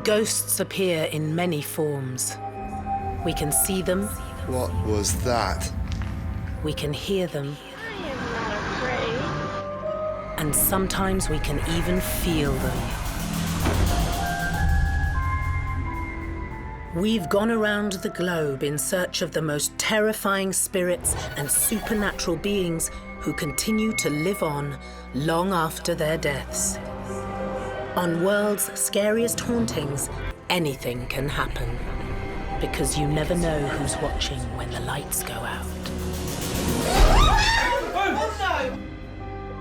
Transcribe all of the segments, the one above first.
Ghosts appear in many forms. We can see them. What was that? We can hear them. I am not afraid. And sometimes we can even feel them. We've gone around the globe in search of the most terrifying spirits and supernatural beings who continue to live on long after their deaths. On World's Scariest Hauntings, anything can happen, because you never know who's watching when the lights go out.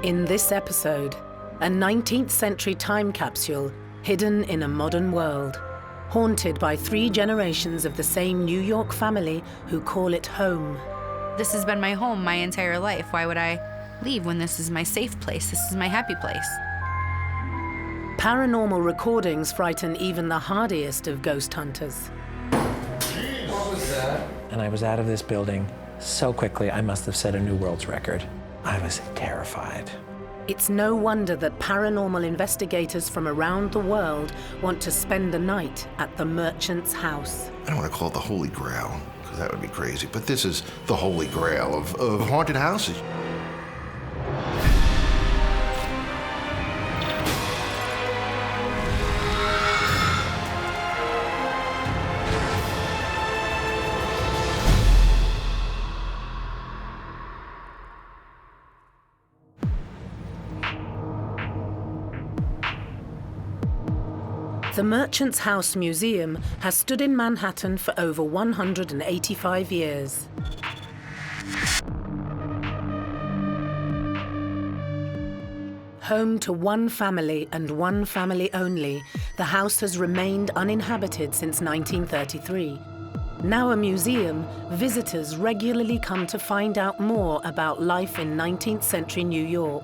In this episode, a 19th century time capsule hidden in a modern world, haunted by 3 generations of the same New York family who call it home. This has been my home my entire life. Why would I leave when this is my safe place? This is my happy place. Paranormal recordings frighten even the hardiest of ghost hunters. What was that? And I was out of this building so quickly, I must have set a new world's record. I was terrified. It's no wonder that paranormal investigators from around the world want to spend the night at the merchant's house. I don't want to call it the Holy Grail, because that would be crazy, but this is the Holy Grail of haunted houses. The Merchant's House Museum has stood in Manhattan for over 185 years. Home to one family and one family only, the house has remained uninhabited since 1933. Now a museum, visitors regularly come to find out more about life in 19th century New York.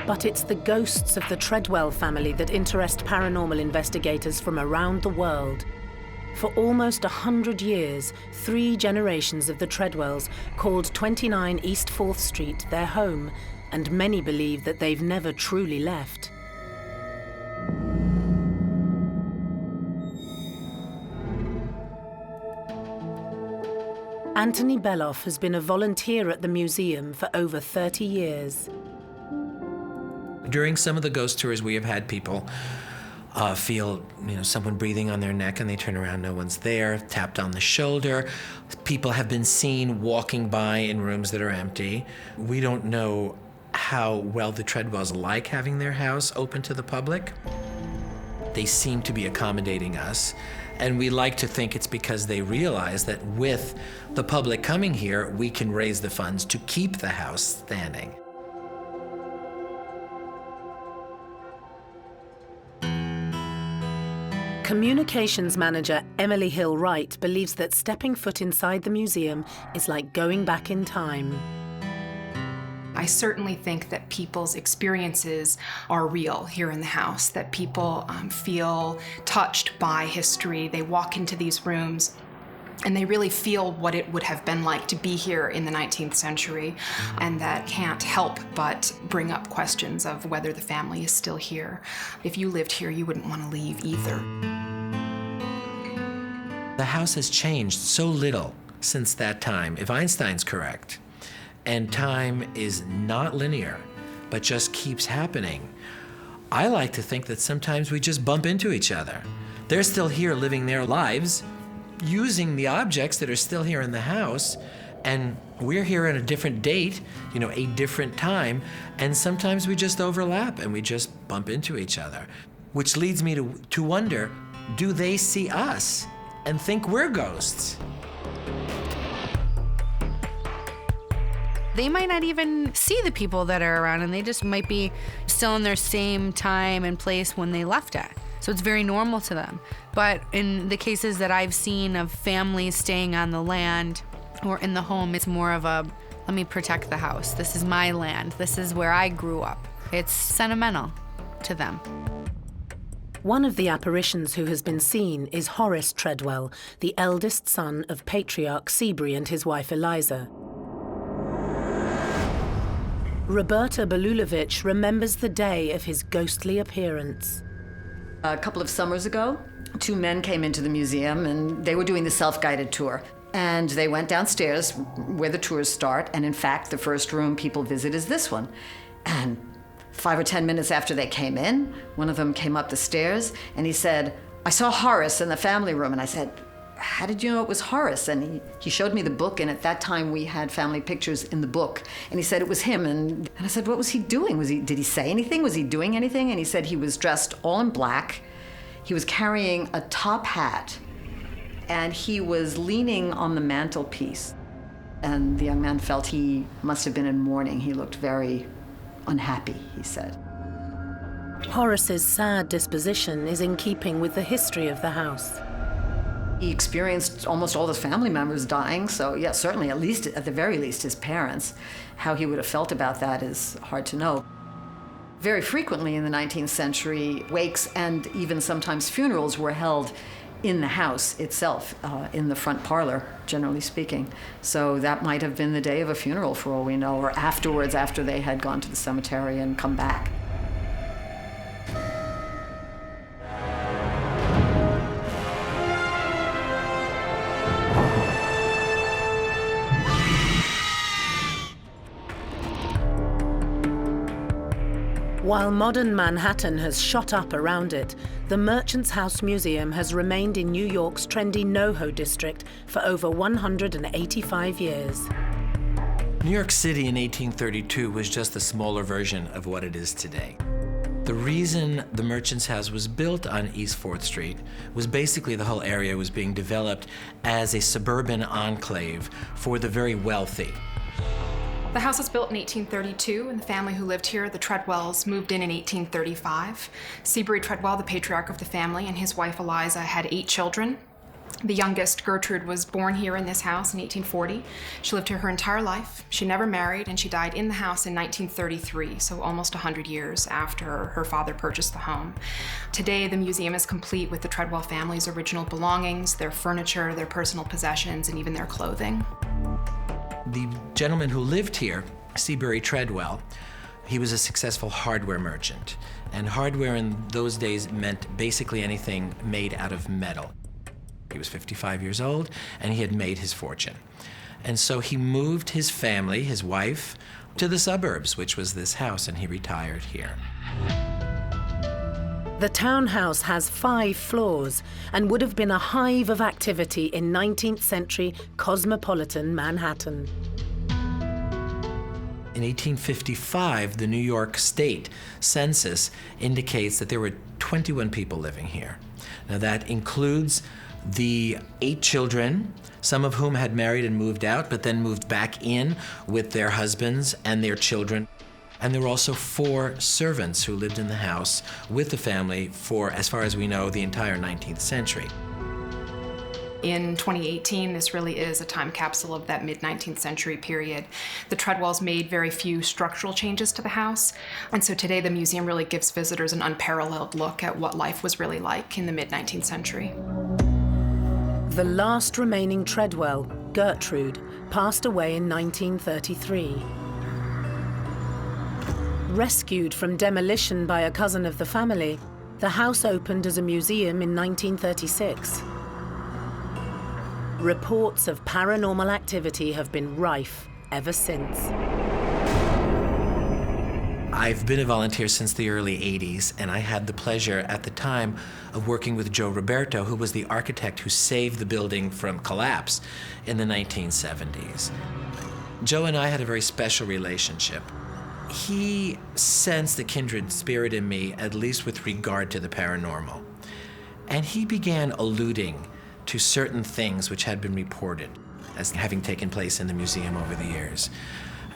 But it's the ghosts of the Treadwell family that interest paranormal investigators from around the world. For almost 100 years, 3 generations of the Treadwells called 29 East 4th Street their home, and many believe that they've never truly left. Anthony Beloff has been a volunteer at the museum for over 30 years. During some of the ghost tours, we have had people feel, someone breathing on their neck, and they turn around, no one's there, tapped on the shoulder. People have been seen walking by in rooms that are empty. We don't know how well the Treadwells like having their house open to the public. They seem to be accommodating us, and we like to think it's because they realize that with the public coming here, we can raise the funds to keep the house standing. Communications manager Emily Hill Wright believes that stepping foot inside the museum is like going back in time. I certainly think that people's experiences are real here in the house, that people feel touched by history. They walk into these rooms and they really feel what it would have been like to be here in the 19th century, and that can't help but bring up questions of whether the family is still here. If you lived here, you wouldn't want to leave either. The house has changed so little since that time, if Einstein's correct. And time is not linear, but just keeps happening. I like to think that sometimes we just bump into each other. They're still here living their lives, using the objects that are still here in the house, and we're here at a different date, a different time, and sometimes we just overlap and we just bump into each other, which leads me to wonder, do they see us and think we're ghosts? They might not even see the people that are around, and they just might be still in their same time and place when they left it. So it's very normal to them. But in the cases that I've seen of families staying on the land or in the home, it's more of a, let me protect the house. This is my land. This is where I grew up. It's sentimental to them. One of the apparitions who has been seen is Horace Treadwell, the eldest son of patriarch Seabury and his wife Eliza. Roberta Belulovich remembers the day of his ghostly appearance. A couple of summers ago, two men came into the museum and they were doing the self-guided tour. And they went downstairs where the tours start, and in fact, the first room people visit is this one. And 5 or 10 minutes after they came in, one of them came up the stairs and he said, "I saw Horace in the family room." And I said, "How did you know it was Horace?" And he showed me the book, and at that time we had family pictures in the book. And he said it was him, and I said, "What was he doing? Did he say anything? Was he doing anything?" And he said he was dressed all in black. He was carrying a top hat, and he was leaning on the mantelpiece. And the young man felt he must have been in mourning. He looked very unhappy, he said. Horace's sad disposition is in keeping with the history of the house. He experienced almost all his family members dying, so yeah, certainly at the very least his parents. How he would have felt about that is hard to know. Very frequently in the 19th century, wakes and even sometimes funerals were held in the house itself, in the front parlor, generally speaking. So that might have been the day of a funeral for all we know, or afterwards, after they had gone to the cemetery and come back. While modern Manhattan has shot up around it, the Merchants House Museum has remained in New York's trendy NoHo district for over 185 years. New York City in 1832 was just a smaller version of what it is today. The reason the Merchants House was built on East 4th Street was basically the whole area was being developed as a suburban enclave for the very wealthy. The house was built in 1832, and the family who lived here, the Treadwells, moved in 1835. Seabury Treadwell, the patriarch of the family, and his wife Eliza had 8 children. The youngest, Gertrude, was born here in this house in 1840. She lived here her entire life. She never married, and she died in the house in 1933, so almost 100 years after her father purchased the home. Today, the museum is complete with the Treadwell family's original belongings, their furniture, their personal possessions, and even their clothing. The gentleman who lived here, Seabury Treadwell, he was a successful hardware merchant. And hardware in those days meant basically anything made out of metal. He was 55 years old, and he had made his fortune. And so he moved his family, his wife, to the suburbs, which was this house, and he retired here. The townhouse has 5 floors and would have been a hive of activity in 19th century cosmopolitan Manhattan. In 1855, the New York State Census indicates that there were 21 people living here. Now that includes the 8 children, some of whom had married and moved out, but then moved back in with their husbands and their children. And there were also 4 servants who lived in the house with the family for, as far as we know, the entire 19th century. In 2018, this really is a time capsule of that mid-19th century period. The Treadwells made very few structural changes to the house, and so today the museum really gives visitors an unparalleled look at what life was really like in the mid-19th century. The last remaining Treadwell, Gertrude, passed away in 1933. Rescued from demolition by a cousin of the family, the house opened as a museum in 1936. Reports of paranormal activity have been rife ever since. I've been a volunteer since the early 80s, and I had the pleasure at the time of working with Joe Roberto, who was the architect who saved the building from collapse in the 1970s. Joe and I had a very special relationship. He sensed the kindred spirit in me, at least with regard to the paranormal. And he began alluding to certain things which had been reported as having taken place in the museum over the years.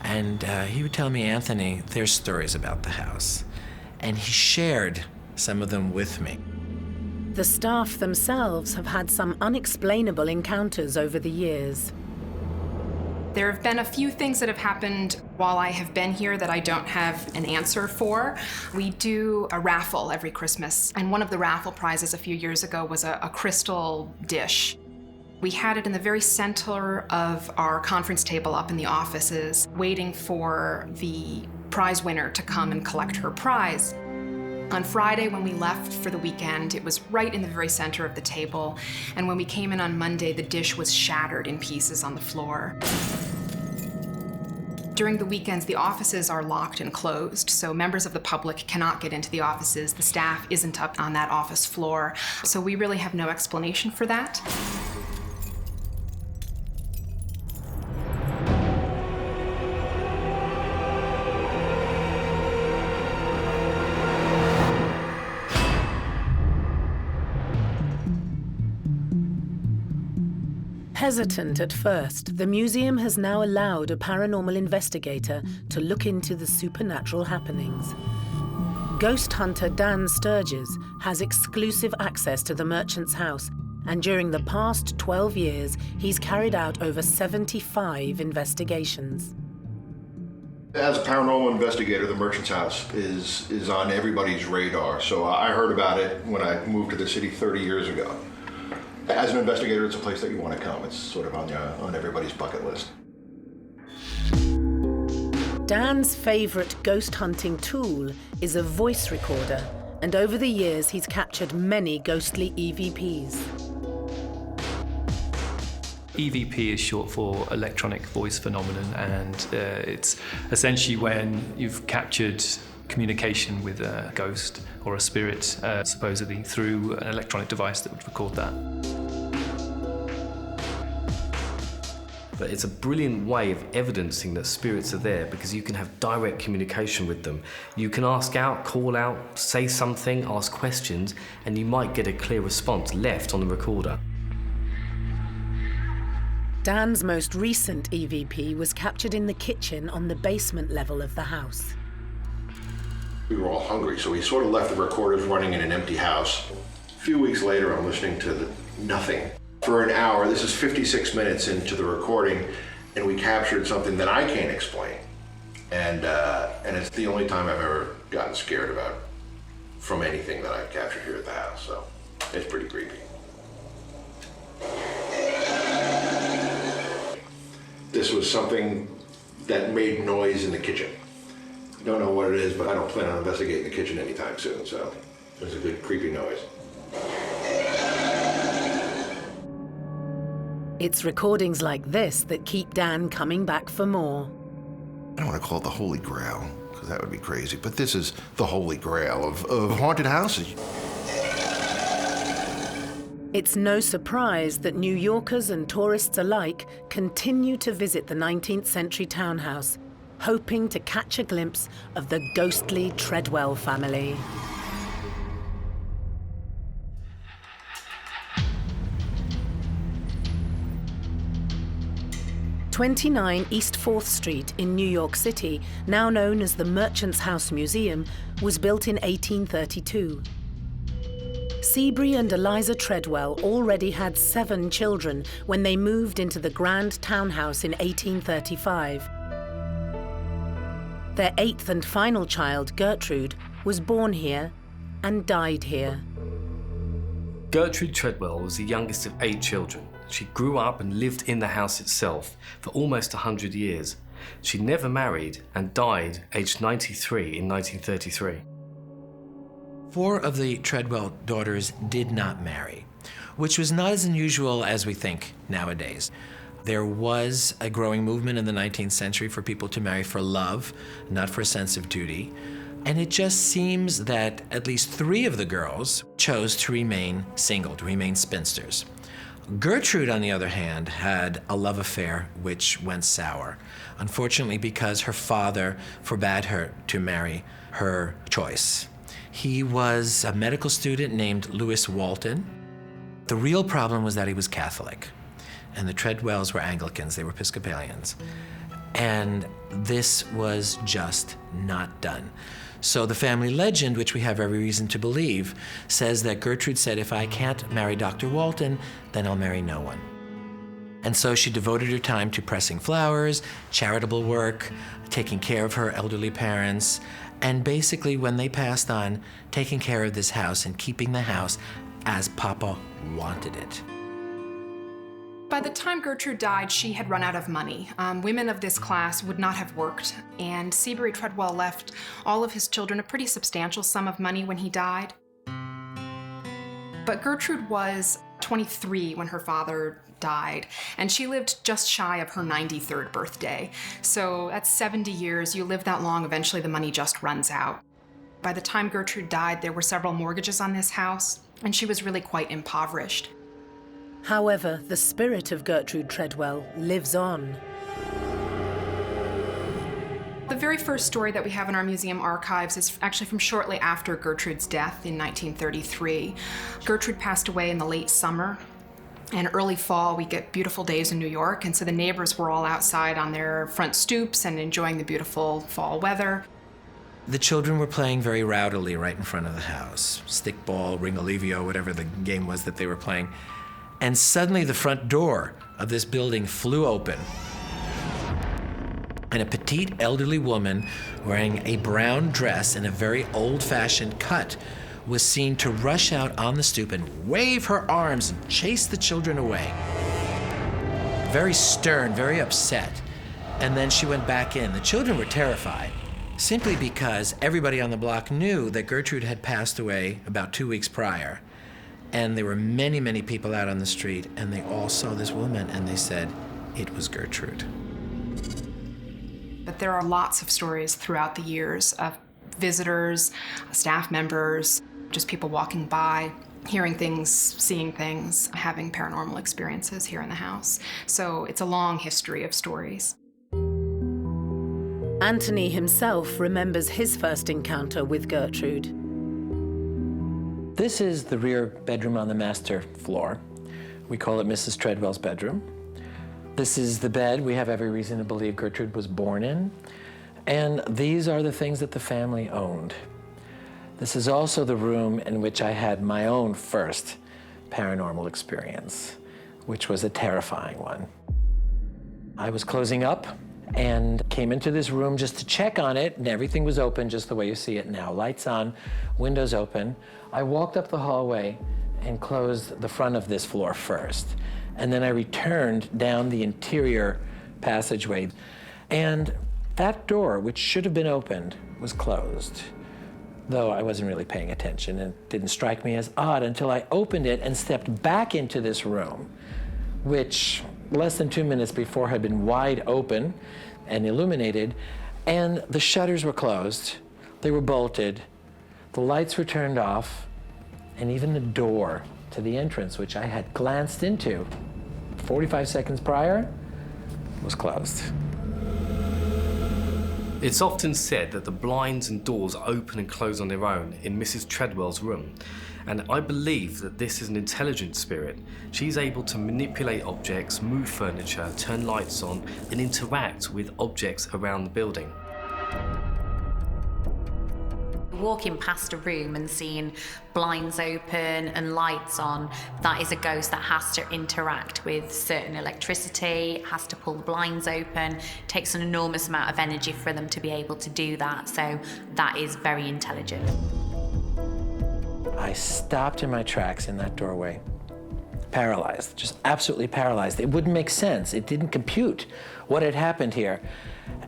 And he would tell me, "Anthony, there's stories about the house." And he shared some of them with me. The staff themselves have had some unexplainable encounters over the years. There have been a few things that have happened while I have been here that I don't have an answer for. We do a raffle every Christmas, and one of the raffle prizes a few years ago was a crystal dish. We had it in the very center of our conference table up in the offices, waiting for the prize winner to come and collect her prize. On Friday, when we left for the weekend, it was right in the very center of the table, and when we came in on Monday, the dish was shattered in pieces on the floor. During the weekends, the offices are locked and closed, so members of the public cannot get into the offices. The staff isn't up on that office floor, so we really have no explanation for that. Hesitant at first, the museum has now allowed a paranormal investigator to look into the supernatural happenings. Ghost hunter Dan Sturges has exclusive access to the merchant's house, and during the past 12 years, he's carried out over 75 investigations. As a paranormal investigator, the merchant's house is on everybody's radar. So I heard about it when I moved to the city 30 years ago. As an investigator, it's a place that you want to come. It's sort of on everybody's bucket list. Dan's favorite ghost hunting tool is a voice recorder, and over the years he's captured many ghostly EVPs. EVP is short for electronic voice phenomenon, and it's essentially when you've captured communication with a ghost or a spirit, supposedly through an electronic device that would record that. But it's a brilliant way of evidencing that spirits are there, because you can have direct communication with them. You can ask out, call out, say something, ask questions, and you might get a clear response left on the recorder. Dan's most recent EVP was captured in the kitchen on the basement level of the house. We were all hungry, so we sort of left the recorders running in an empty house. A few weeks later, I'm listening to nothing. For an hour, this is 56 minutes into the recording, and we captured something that I can't explain. And it's the only time I've ever gotten scared from anything that I've captured here at the house, so it's pretty creepy. This was something that made noise in the kitchen. Don't know what it is, but I don't plan on investigating the kitchen anytime soon, so it was a good creepy noise. It's recordings like this that keep Dan coming back for more. I don't want to call it the Holy Grail, because that would be crazy, but this is the Holy Grail of haunted houses. It's no surprise that New Yorkers and tourists alike continue to visit the 19th century townhouse, hoping to catch a glimpse of the ghostly Treadwell family. 29 East 4th Street in New York City, now known as the Merchant's House Museum, was built in 1832. Seabury and Eliza Treadwell already had 7 children when they moved into the grand townhouse in 1835. Their 8th and final child, Gertrude, was born here and died here. Gertrude Treadwell was the youngest of 8 children. She grew up and lived in the house itself for almost 100 years. She never married and died aged 93 in 1933. 4 of the Treadwell daughters did not marry, which was not as unusual as we think nowadays. There was a growing movement in the 19th century for people to marry for love, not for a sense of duty. And it just seems that at least 3 of the girls chose to remain single, to remain spinsters. Gertrude, on the other hand, had a love affair which went sour, unfortunately because her father forbade her to marry her choice. He was a medical student named Lewis Walton. The real problem was that he was Catholic, and the Treadwells were Anglicans, they were Episcopalians. And this was just not done. So the family legend, which we have every reason to believe, says that Gertrude said, if I can't marry Dr. Walton, then I'll marry no one. And so she devoted her time to pressing flowers, charitable work, taking care of her elderly parents, and basically when they passed on, taking care of this house and keeping the house as Papa wanted it. By the time Gertrude died, she had run out of money. Women of this class would not have worked, and Seabury Treadwell left all of his children a pretty substantial sum of money when he died. But Gertrude was 23 when her father died, and she lived just shy of her 93rd birthday. So at 70 years, you live that long, eventually the money just runs out. By the time Gertrude died, there were several mortgages on this house, and she was really quite impoverished. However, the spirit of Gertrude Treadwell lives on. The very first story that we have in our museum archives is actually from shortly after Gertrude's death in 1933. Gertrude passed away in the late summer, and early fall we get beautiful days in New York, and so the neighbors were all outside on their front stoops and enjoying the beautiful fall weather. The children were playing very rowdily right in front of the house. Stickball, Ringalivio, whatever the game was that they were playing. And suddenly the front door of this building flew open. And a petite elderly woman wearing a brown dress and a very old-fashioned cut was seen to rush out on the stoop and wave her arms and chase the children away. Very stern, very upset. And then she went back in. The children were terrified, simply because everybody on the block knew that Gertrude had passed away about 2 weeks prior. And there were many, many people out on the street, and they all saw this woman, and they said, it was Gertrude. But there are lots of stories throughout the years of visitors, staff members, just people walking by, hearing things, seeing things, having paranormal experiences here in the house. So it's a long history of stories. Anthony himself remembers his first encounter with Gertrude. This is the rear bedroom on the master floor. We call it Mrs. Treadwell's bedroom. This is the bed we have every reason to believe Gertrude was born in. And these are the things that the family owned. This is also the room in which I had my own first paranormal experience, which was a terrifying one. I was closing up and came into this room just to check on it, and everything was open just the way you see it now. Lights on, windows open. I walked up the hallway and closed the front of this floor first. And then I returned down the interior passageway. And that door, which should have been opened, was closed. Though I wasn't really paying attention, and it didn't strike me as odd until I opened it and stepped back into this room, which less than 2 minutes before had been wide open and illuminated, and the shutters were closed, they were bolted, the lights were turned off, and even the door to the entrance, which I had glanced into 45 seconds prior, was closed. It's often said that the blinds and doors open and close on their own in Mrs. Treadwell's room. And I believe that this is an intelligent spirit. She's able to manipulate objects, move furniture, turn lights on, and interact with objects around the building. Walking past a room and seeing blinds open and lights on, that is a ghost that has to interact with certain electricity, has to pull the blinds open. It takes an enormous amount of energy for them to be able to do that, so that is very intelligent. I stopped in my tracks in that doorway, paralyzed, just absolutely paralyzed. It wouldn't make sense. It didn't compute what had happened here.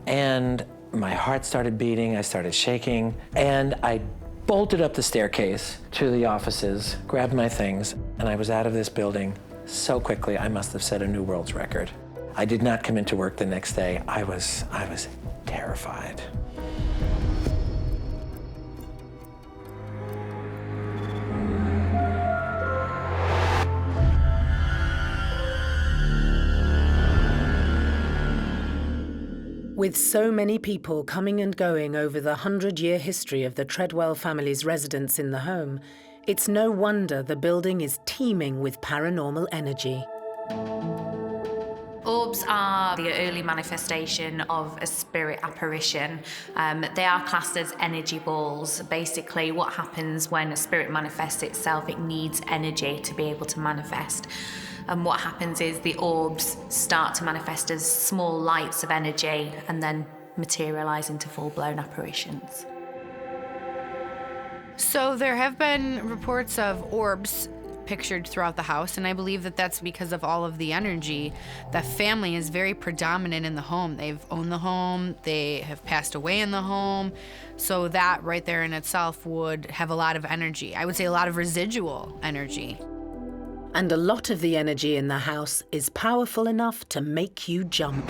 And my heart started beating, I started shaking, and I bolted up the staircase to the offices, grabbed my things, and I was out of this building so quickly I must have set a new world's record. I did not come into work the next day. I was terrified. With so many people coming and going over the 100-year history of the Treadwell family's residence in the home, it's no wonder the building is teeming with paranormal energy. Orbs are the early manifestation of a spirit apparition. They are classed as energy balls. Basically, what happens when a spirit manifests itself, it needs energy to be able to manifest. And what happens is the orbs start to manifest as small lights of energy and then materialize into full-blown apparitions. So there have been reports of orbs pictured throughout the house, and I believe that that's because of all of the energy. The family is very predominant in the home. They've owned the home, they have passed away in the home, so that right there in itself would have a lot of energy. I would say a lot of residual energy. And a lot of the energy in the house is powerful enough to make you jump.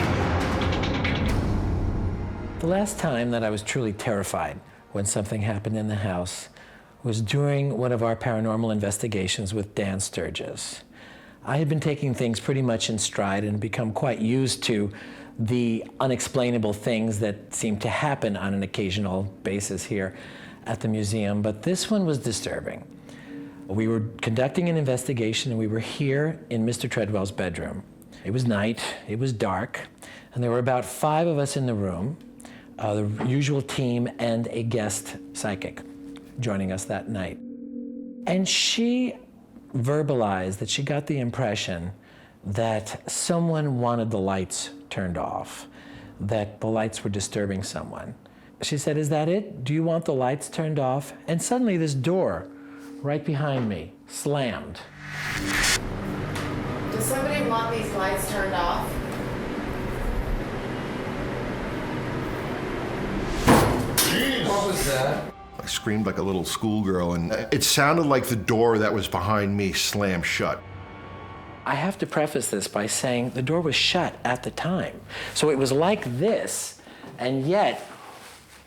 The last time that I was truly terrified when something happened in the house was during one of our paranormal investigations with Dan Sturgis. I had been taking things pretty much in stride and become quite used to the unexplainable things that seem to happen on an occasional basis here at the museum, but this one was disturbing. We were conducting an investigation and we were here in Mr. Treadwell's bedroom. It was night, it was dark, and there were about 5 of us in the room, the usual team and a guest psychic joining us that night. And she verbalized that she got the impression that someone wanted the lights turned off, that the lights were disturbing someone. She said, "Is that it? Do you want the lights turned off?" And suddenly this door right behind me slammed. Does somebody want these lights turned off? What was that? I screamed like a little schoolgirl, and it sounded like the door that was behind me slammed shut. I have to preface this by saying the door was shut at the time. So it was like this, and yet,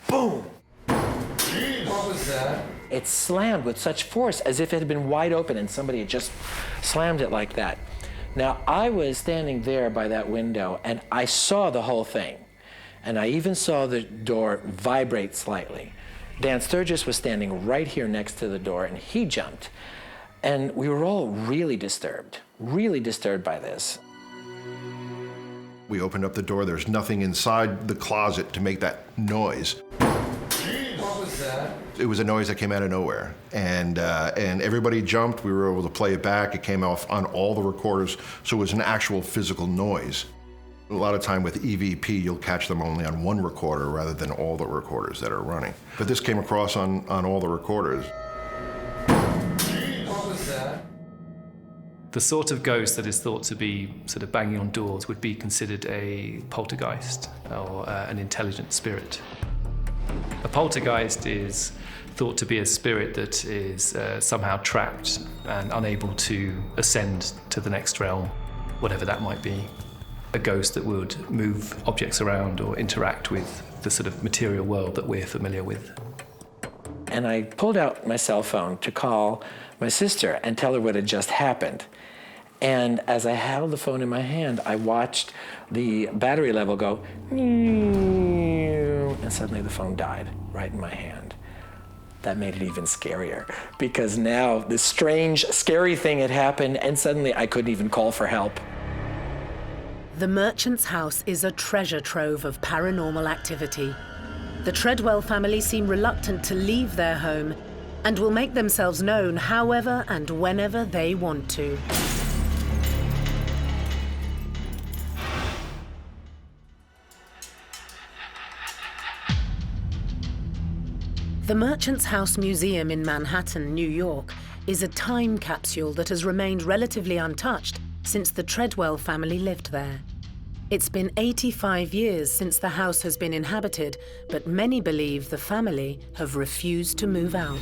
boom! What was that? It slammed with such force as if it had been wide open and somebody had just slammed it like that. Now, I was standing there by that window, and I saw the whole thing. And I even saw the door vibrate slightly. Dan Sturgis was standing right here next to the door, and he jumped. And we were all really disturbed by this. We opened up the door. There's nothing inside the closet to make that noise. What was that? It was a noise that came out of nowhere. And everybody jumped. We were able to play it back. It came off on all the recorders, so it was an actual physical noise. A lot of time with EVP, you'll catch them only on one recorder rather than all the recorders that are running. But this came across on all the recorders. What was that? The sort of ghost that is thought to be sort of banging on doors would be considered a poltergeist or an intelligent spirit. A poltergeist is thought to be a spirit that is somehow trapped and unable to ascend to the next realm, whatever that might be. A ghost that would move objects around or interact with the sort of material world that we're familiar with. And I pulled out my cell phone to call my sister and tell her what had just happened. And as I held the phone in my hand, I watched the battery level go, and suddenly the phone died right in my hand. That made it even scarier, because now this strange, scary thing had happened, and suddenly I couldn't even call for help. The merchant's house is a treasure trove of paranormal activity. The Treadwell family seem reluctant to leave their home and will make themselves known however and whenever they want to. The Merchant's House Museum in Manhattan, New York, is a time capsule that has remained relatively untouched since the Treadwell family lived there. It's been 85 years since the house has been inhabited, but many believe the family have refused to move out.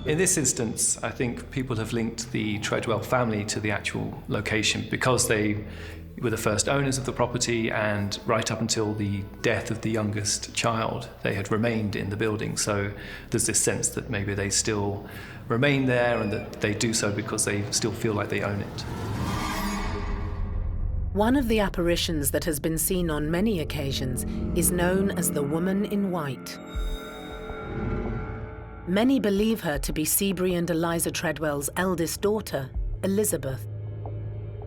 In this instance, I think people have linked the Treadwell family to the actual location because they were the first owners of the property, and right up until the death of the youngest child, they had remained in the building. So there's this sense that maybe they still remain there and that they do so because they still feel like they own it. One of the apparitions that has been seen on many occasions is known as the Woman in White. Many believe her to be Seabury and Eliza Treadwell's eldest daughter, Elizabeth.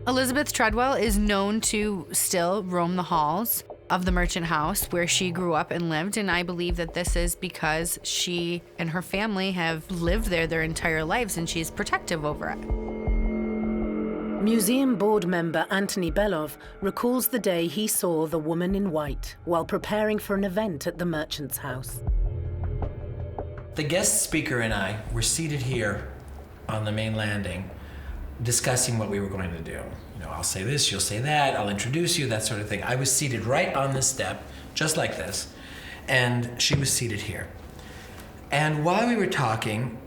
Elizabeth Treadwell is known to still roam the halls of the Merchant House where she grew up and lived, and I believe that this is because she and her family have lived there their entire lives and she's protective over it. Museum board member Anthony Belov recalls the day he saw the Woman in White while preparing for an event at the Merchant's House. The guest speaker and I were seated here on the main landing discussing what we were going to do. You know, I'll say this, you'll say that, I'll introduce you, that sort of thing. I was seated right on this step, just like this, and she was seated here. And while we were talking,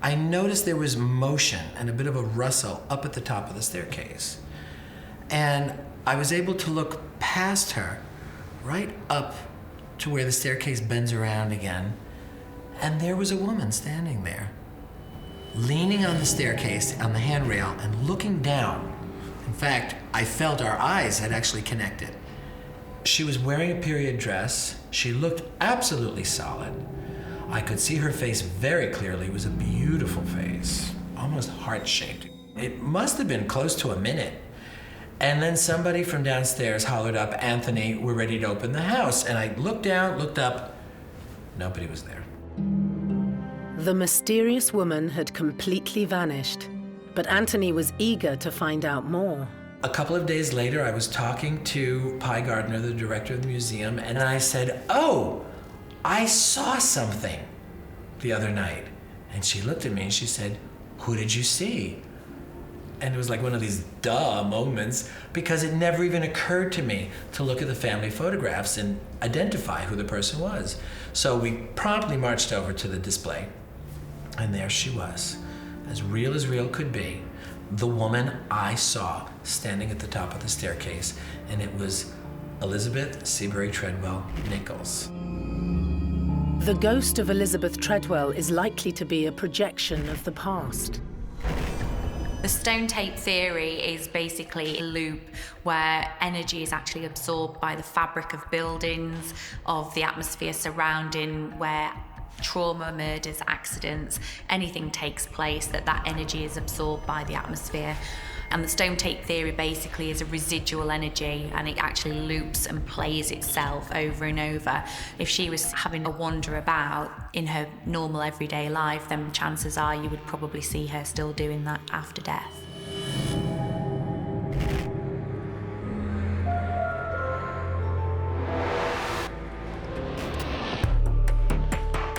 I noticed there was motion and a bit of a rustle up at the top of the staircase. And I was able to look past her, right up to where the staircase bends around again, and there was a woman standing there, leaning on the staircase, on the handrail, and looking down. In fact, I felt our eyes had actually connected. She was wearing a period dress. She looked absolutely solid. I could see her face very clearly. It was a beautiful face, almost heart-shaped. It must have been close to a minute. And then somebody from downstairs hollered up, "Anthony, we're ready to open the house." And I looked down, looked up, nobody was there. The mysterious woman had completely vanished, but Anthony was eager to find out more. A couple of days later, I was talking to Pi Gardner, the director of the museum, and I said, "Oh, I saw something the other night." And she looked at me and she said, "Who did you see?" And it was like one of these duh moments, because it never even occurred to me to look at the family photographs and identify who the person was. So we promptly marched over to the display, and there she was, as real could be, the woman I saw standing at the top of the staircase, and it was Elizabeth Seabury Treadwell Nichols. The ghost of Elizabeth Treadwell is likely to be a projection of the past. The stone tape theory is basically a loop where energy is actually absorbed by the fabric of buildings, of the atmosphere surrounding where trauma, murders, accidents, anything takes place, that energy is absorbed by the atmosphere. And the stone tape theory basically is a residual energy, and it actually loops and plays itself over and over. If she was having a wander about in her normal everyday life, then chances are you would probably see her still doing that after death.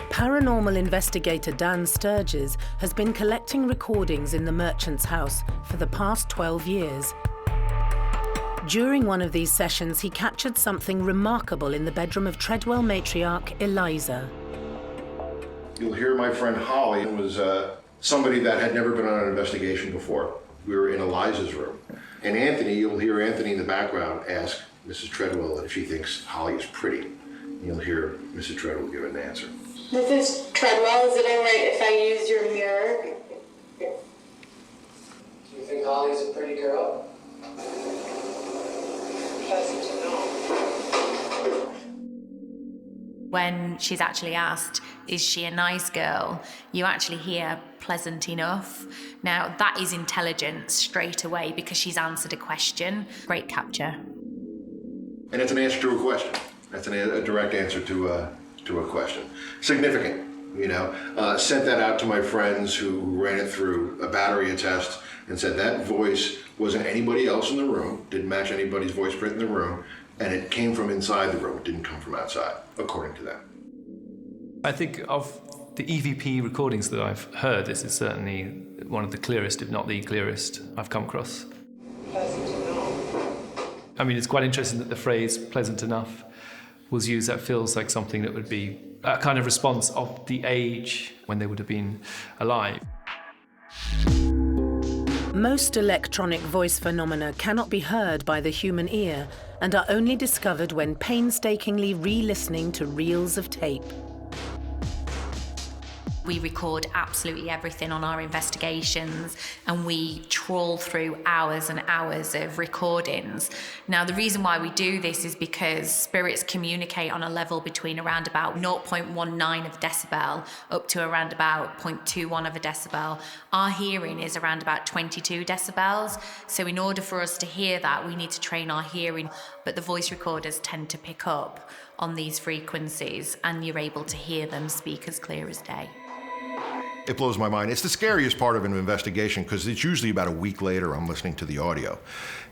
Paranormal investigator Dan Sturges has been collecting recordings in the merchant's house for the past 12 years. During one of these sessions, he captured something remarkable in the bedroom of Treadwell matriarch Eliza. You'll hear my friend Holly was somebody that had never been on an investigation before. We were in Eliza's room. And Anthony, you'll hear Anthony in the background ask Mrs. Treadwell if she thinks Holly is pretty. You'll hear Mrs. Treadwell give an answer. Mrs. Treadwell, is it all right if I use your mirror? Do you think Holly's a pretty girl? Pleasant to know. When she's actually asked, is she a nice girl, you actually hear pleasant enough. Now, that is intelligence straight away because she's answered a question. Great capture. And it's an answer to a question. That's a direct answer to a question. Significant, you know. Sent that out to my friends who ran it through a battery test and said that voice wasn't anybody else in the room, didn't match anybody's voice print in the room, and it came from inside the room, it didn't come from outside, according to them. I think of the EVP recordings that I've heard, this is certainly one of the clearest, if not the clearest, I've come across. Pleasant to know. I mean, it's quite interesting that the phrase pleasant enough was used. That feels like something that would be a kind of response of the age when they would have been alive. Most electronic voice phenomena cannot be heard by the human ear and are only discovered when painstakingly re-listening to reels of tape. We record absolutely everything on our investigations, and we trawl through hours and hours of recordings. Now, the reason why we do this is because spirits communicate on a level between around about 0.19 of a decibel up to around about 0.21 of a decibel. Our hearing is around about 22 decibels. So in order for us to hear that, we need to train our hearing. But the voice recorders tend to pick up on these frequencies, and you're able to hear them speak as clear as day. It blows my mind. It's the scariest part of an investigation because it's usually about a week later I'm listening to the audio.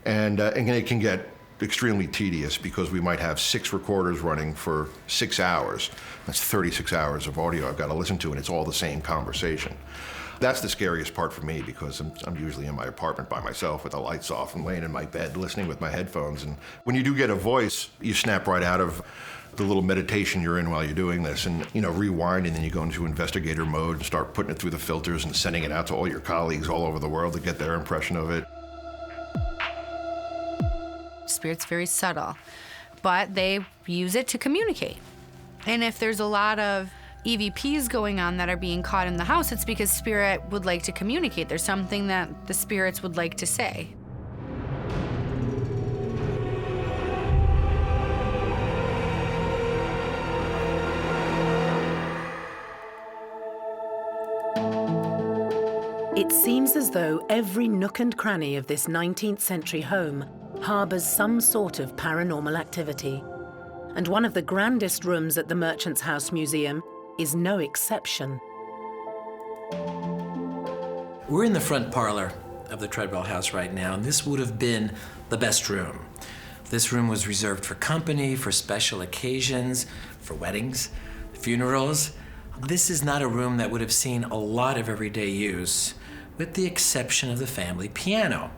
And it can get extremely tedious because we might have 6 recorders running for 6 hours. That's 36 hours of audio I've got to listen to, and it's all the same conversation. That's the scariest part for me because I'm usually in my apartment by myself with the lights off and laying in my bed listening with my headphones. And when you do get a voice, you snap right out of the little meditation you're in while you're doing this and, rewind, and then you go into investigator mode and start putting it through the filters and sending it out to all your colleagues all over the world to get their impression of it. Spirit's very subtle, but they use it to communicate. And if there's a lot of EVPs going on that are being caught in the house, it's because spirit would like to communicate. There's something that the spirits would like to say. It seems as though every nook and cranny of this 19th century home harbors some sort of paranormal activity. And one of the grandest rooms at the Merchant's House Museum is no exception. We're in the front parlor of the Treadwell house right now, and this would have been the best room. This room was reserved for company, for special occasions, for weddings, funerals. This is not a room that would have seen a lot of everyday use, with the exception of the family piano.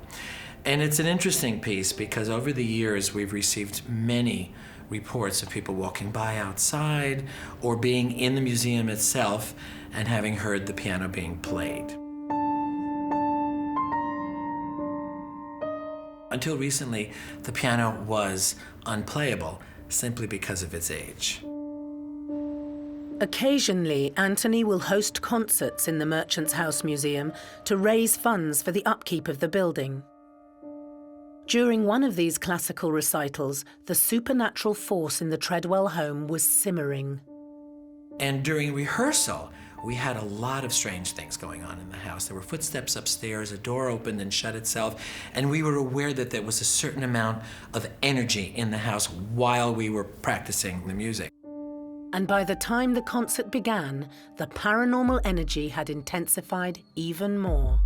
And it's an interesting piece because over the years we've received many reports of people walking by outside or being in the museum itself and having heard the piano being played. Until recently, the piano was unplayable simply because of its age. Occasionally, Anthony will host concerts in the Merchant's House Museum to raise funds for the upkeep of the building. During one of these classical recitals, the supernatural force in the Treadwell home was simmering. And during rehearsal, we had a lot of strange things going on in the house. There were footsteps upstairs, a door opened and shut itself, and we were aware that there was a certain amount of energy in the house while we were practicing the music. And by the time the concert began, the paranormal energy had intensified even more.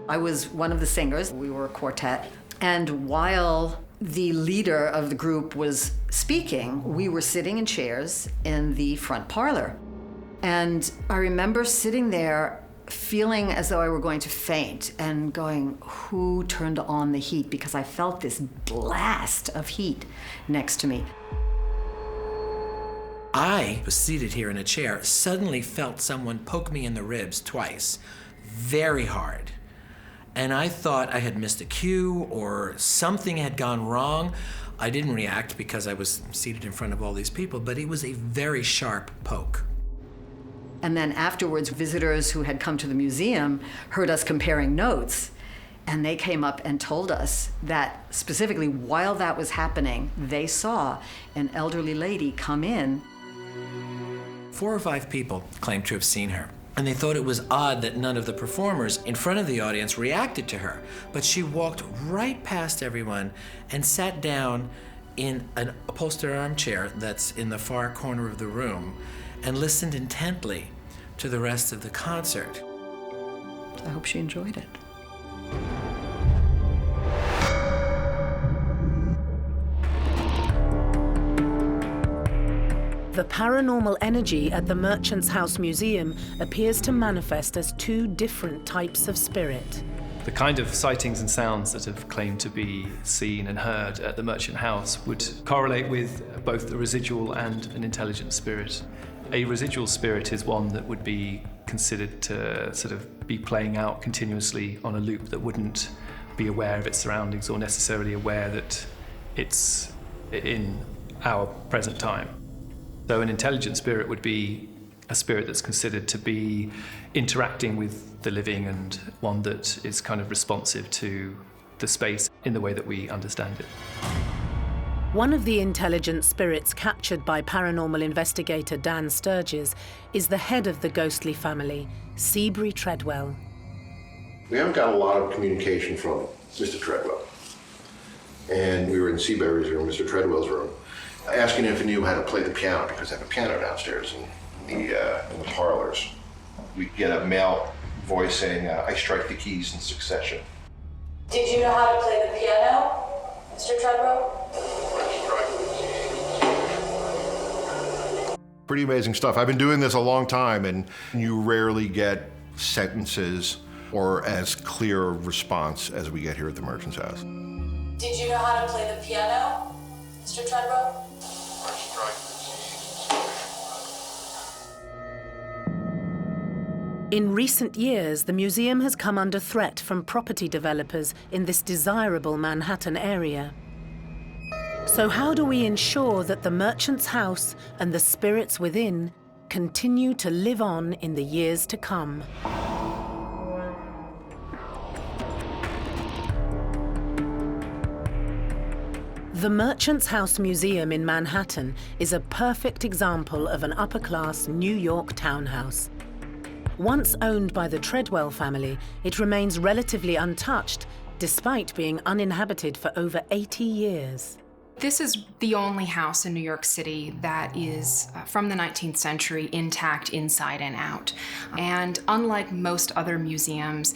I was one of the singers. We were a quartet. And while the leader of the group was speaking, we were sitting in chairs in the front parlor. And I remember sitting there feeling as though I were going to faint and going, who turned on the heat? Because I felt this blast of heat next to me. I was seated here in a chair, suddenly felt someone poke me in the ribs twice, very hard. And I thought I had missed a cue or something had gone wrong. I didn't react because I was seated in front of all these people, but it was a very sharp poke. And then afterwards, visitors who had come to the museum heard us comparing notes, and they came up and told us that specifically while that was happening, they saw an elderly lady come in. 4 or 5 people claimed to have seen her. And they thought it was odd that none of the performers in front of the audience reacted to her. But she walked right past everyone and sat down in an upholstered armchair that's in the far corner of the room and listened intently to the rest of the concert. I hope she enjoyed it. The paranormal energy at the Merchant's House Museum appears to manifest as 2 different types of spirit. The kind of sightings and sounds that have claimed to be seen and heard at the Merchant House would correlate with both a residual and an intelligent spirit. A residual spirit is one that would be considered to sort of be playing out continuously on a loop, that wouldn't be aware of its surroundings or necessarily aware that it's in our present time. So an intelligent spirit would be a spirit that's considered to be interacting with the living and one that is kind of responsive to the space in the way that we understand it. One of the intelligent spirits captured by paranormal investigator Dan Sturges is the head of the ghostly family, Gertrude Treadwell. We haven't got a lot of communication from Mr. Treadwell. And we were in Seabury's room, Mr. Treadwell's room, asking if he knew how to play the piano, because they have a piano downstairs in the parlors. We get a male voice saying, I strike the keys in succession. Did you know how to play the piano? Mr. Treadwell? Pretty amazing stuff. I've been doing this a long time, and you rarely get sentences or as clear a response as we get here at the Merchant's House. Did you know how to play the piano, Mr. Treadwell? In recent years, the museum has come under threat from property developers in this desirable Manhattan area. So how do we ensure that the Merchant's House and the spirits within continue to live on in the years to come? The Merchant's House Museum in Manhattan is a perfect example of an upper-class New York townhouse. Once owned by the Treadwell family, it remains relatively untouched, despite being uninhabited for over 80 years. This is the only house in New York City that is from the 19th century, intact inside and out. And unlike most other museums,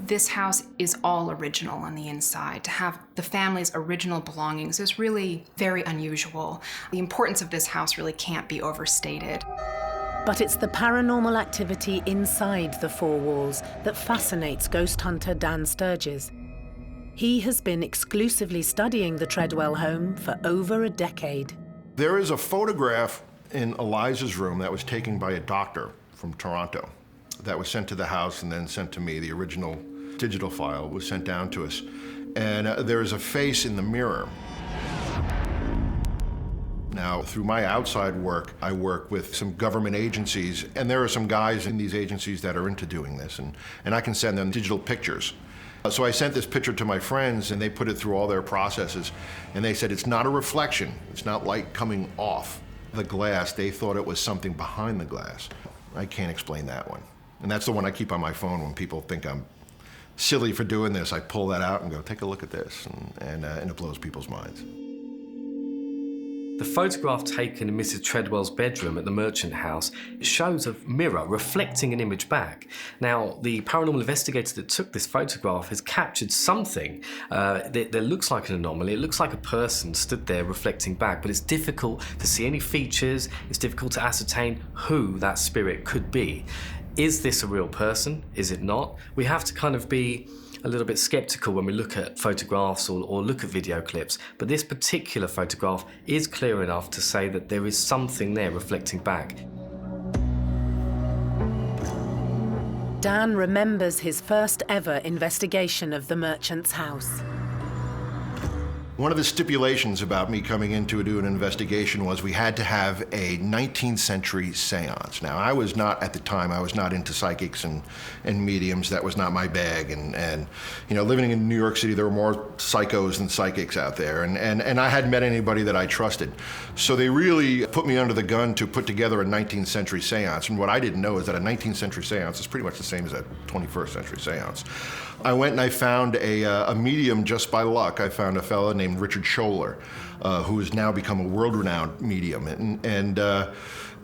this house is all original on the inside. To have the family's original belongings is really very unusual. The importance of this house really can't be overstated. But it's the paranormal activity inside the four walls that fascinates ghost hunter Dan Sturges. He has been exclusively studying the Treadwell home for over a decade. There is a photograph in Eliza's room that was taken by a doctor from Toronto that was sent to the house and then sent to me. The original digital file was sent down to us. And there is a face in the mirror. Now, through my outside work, I work with some government agencies, and there are some guys in these agencies that are into doing this, and I can send them digital pictures. So I sent this picture to my friends, and they put it through all their processes, and they said it's not a reflection. It's not light coming off the glass. They thought it was something behind the glass. I can't explain that one. And that's the one I keep on my phone when people think I'm silly for doing this. I pull that out and go, take a look at this, and it blows people's minds. The photograph taken in Mrs. Treadwell's bedroom at the Merchant House shows a mirror reflecting an image back. Now, the paranormal investigator that took this photograph has captured something that looks like an anomaly. It looks like a person stood there reflecting back, but it's difficult to see any features. It's difficult to ascertain who that spirit could be. Is this a real person? Is it not? We have to kind of be a little bit skeptical when we look at photographs or look at video clips, but this particular photograph is clear enough to say that there is something there reflecting back. Dan remembers his first ever investigation of the Merchant's House. One of the stipulations about me coming in to do an investigation was we had to have a 19th century seance. Now, I was not, at the time, I was not into psychics and mediums. That was not my bag. And you know, living in New York City, there were more psychos than psychics out there. And I hadn't met anybody that I trusted. So they really put me under the gun to put together a 19th century seance. And what I didn't know is that a 19th century seance is pretty much the same as a 21st century seance. I went and I found a medium just by luck. I found a fellow named Richard Scholler, who has now become a world-renowned medium. And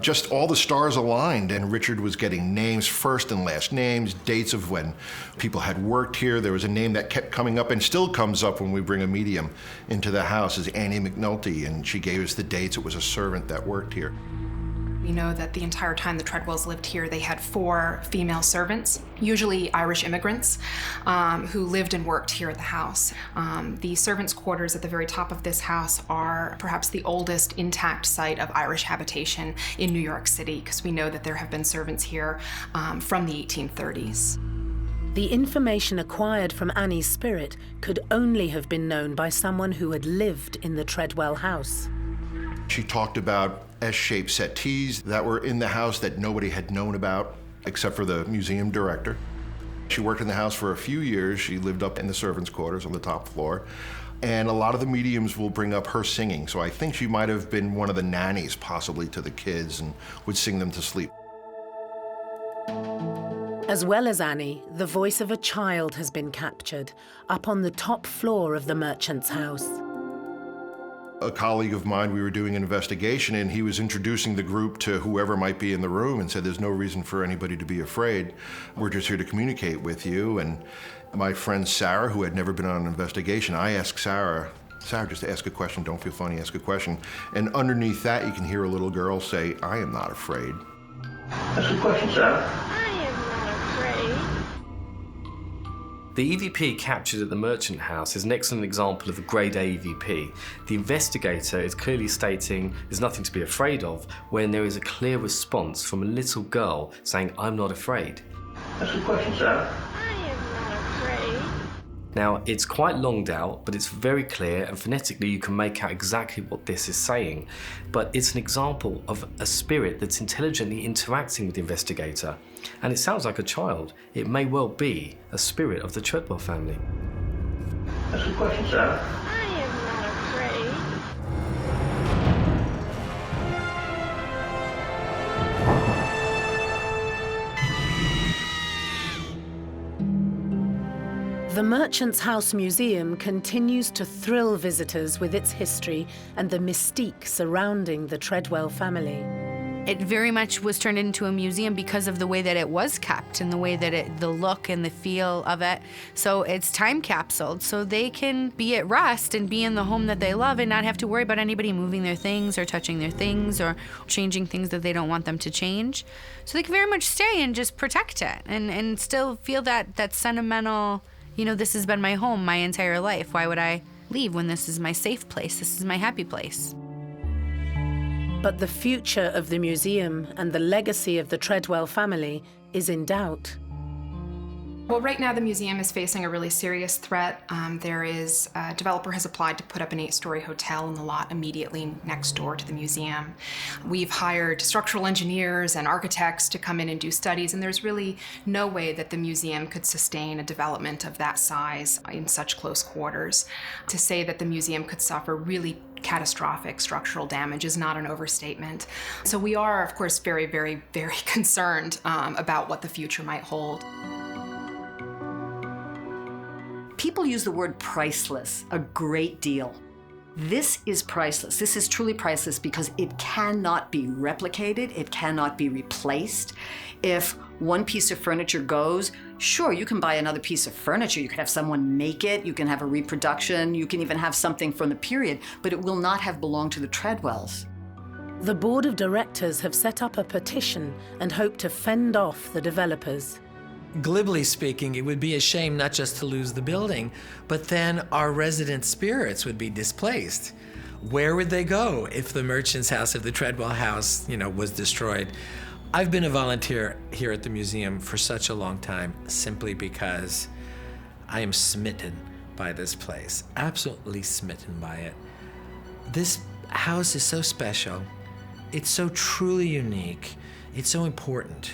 just all the stars aligned, and Richard was getting names, first and last names, dates of when people had worked here. There was a name that kept coming up and still comes up when we bring a medium into the house, is Annie McNulty, and she gave us the dates. It was a servant that worked here. We know that the entire time the Treadwells lived here, they had 4 female servants, usually Irish immigrants, who lived and worked here at the house. The servants' quarters at the very top of this house are perhaps the oldest intact site of Irish habitation in New York City, because we know that there have been servants here from the 1830s. The information acquired from Annie's spirit could only have been known by someone who had lived in the Treadwell house. She talked about S-shaped settees that were in the house that nobody had known about except for the museum director. She worked in the house for a few years. She lived up in the servants' quarters on the top floor. And a lot of the mediums will bring up her singing. So I think she might have been one of the nannies possibly to the kids and would sing them to sleep. As well as Annie, the voice of a child has been captured up on the top floor of the Merchant's House. A colleague of mine, we were doing an investigation, and he was introducing the group to whoever might be in the room and said, there's no reason for anybody to be afraid. We're just here to communicate with you. And my friend Sarah, who had never been on an investigation, I asked Sarah, Sarah, just ask a question. Don't feel funny, ask a question. And underneath that, you can hear a little girl say, I am not afraid. Ask a question, Sarah. I am not afraid. The EVP captured at the Merchant House is an excellent example of a grade A EVP. The investigator is clearly stating there's nothing to be afraid of when there is a clear response from a little girl saying, I'm not afraid. Ask a question, Sarah. I am not afraid. Now, it's quite longed out, but it's very clear, and phonetically you can make out exactly what this is saying. But it's an example of a spirit that's intelligently interacting with the investigator. And it sounds like a child. It may well be a spirit of the Treadwell family. Ask a question, Sarah. I am not afraid. The Merchant's House Museum continues to thrill visitors with its history and the mystique surrounding the Treadwell family. It very much was turned into a museum because of the way that it was kept and the way that the look and the feel of it. So it's time capsuled, so they can be at rest and be in the home that they love and not have to worry about anybody moving their things or touching their things or changing things that they don't want them to change. So they can very much stay and just protect it and still feel that sentimental, this has been my home my entire life. Why would I leave when this is my safe place? This is my happy place. But the future of the museum and the legacy of the Treadwell family is in doubt. Well, right now the museum is facing a really serious threat. A developer has applied to put up an 8-story hotel in the lot immediately next door to the museum. We've hired structural engineers and architects to come in and do studies, and there's really no way that the museum could sustain a development of that size in such close quarters. To say that the museum could suffer really catastrophic structural damage is not an overstatement. So we are, of course, very, very, very concerned about what the future might hold. People use the word priceless a great deal. This is priceless. This is truly priceless because it cannot be replicated. It cannot be replaced. If one piece of furniture goes, sure, you can buy another piece of furniture. You can have someone make it. You can have a reproduction. You can even have something from the period, but it will not have belonged to the Treadwells. The board of directors have set up a petition and hope to fend off the developers. Glibly speaking, it would be a shame not just to lose the building, but then our resident spirits would be displaced. Where would they go if the Merchant's House, if the Treadwell house, was destroyed? I've been a volunteer here at the museum for such a long time simply because I am smitten by this place, absolutely smitten by it. This house is so special. It's so truly unique. It's so important.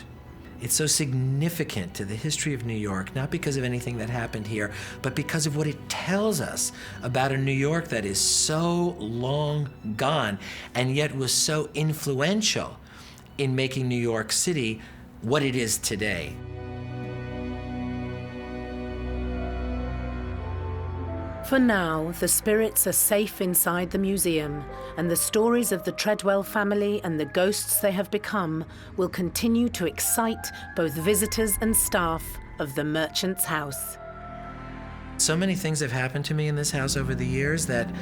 It's so significant to the history of New York, not because of anything that happened here, but because of what it tells us about a New York that is so long gone and yet was so influential in making New York City what it is today. For now, the spirits are safe inside the museum, and the stories of the Treadwell family and the ghosts they have become will continue to excite both visitors and staff of the Merchant's House. So many things have happened to me in this house over the years that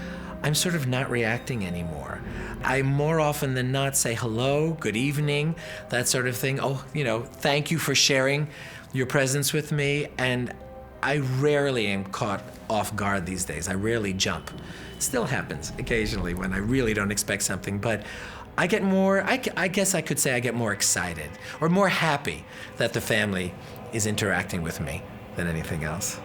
I'm sort of not reacting anymore. I more often than not say hello, good evening, that sort of thing. Oh, thank you for sharing your presence with me. And I rarely am caught off guard these days. I rarely jump. It still happens occasionally when I really don't expect something, but I get more, I guess I could say I get more excited or more happy that the family is interacting with me than anything else.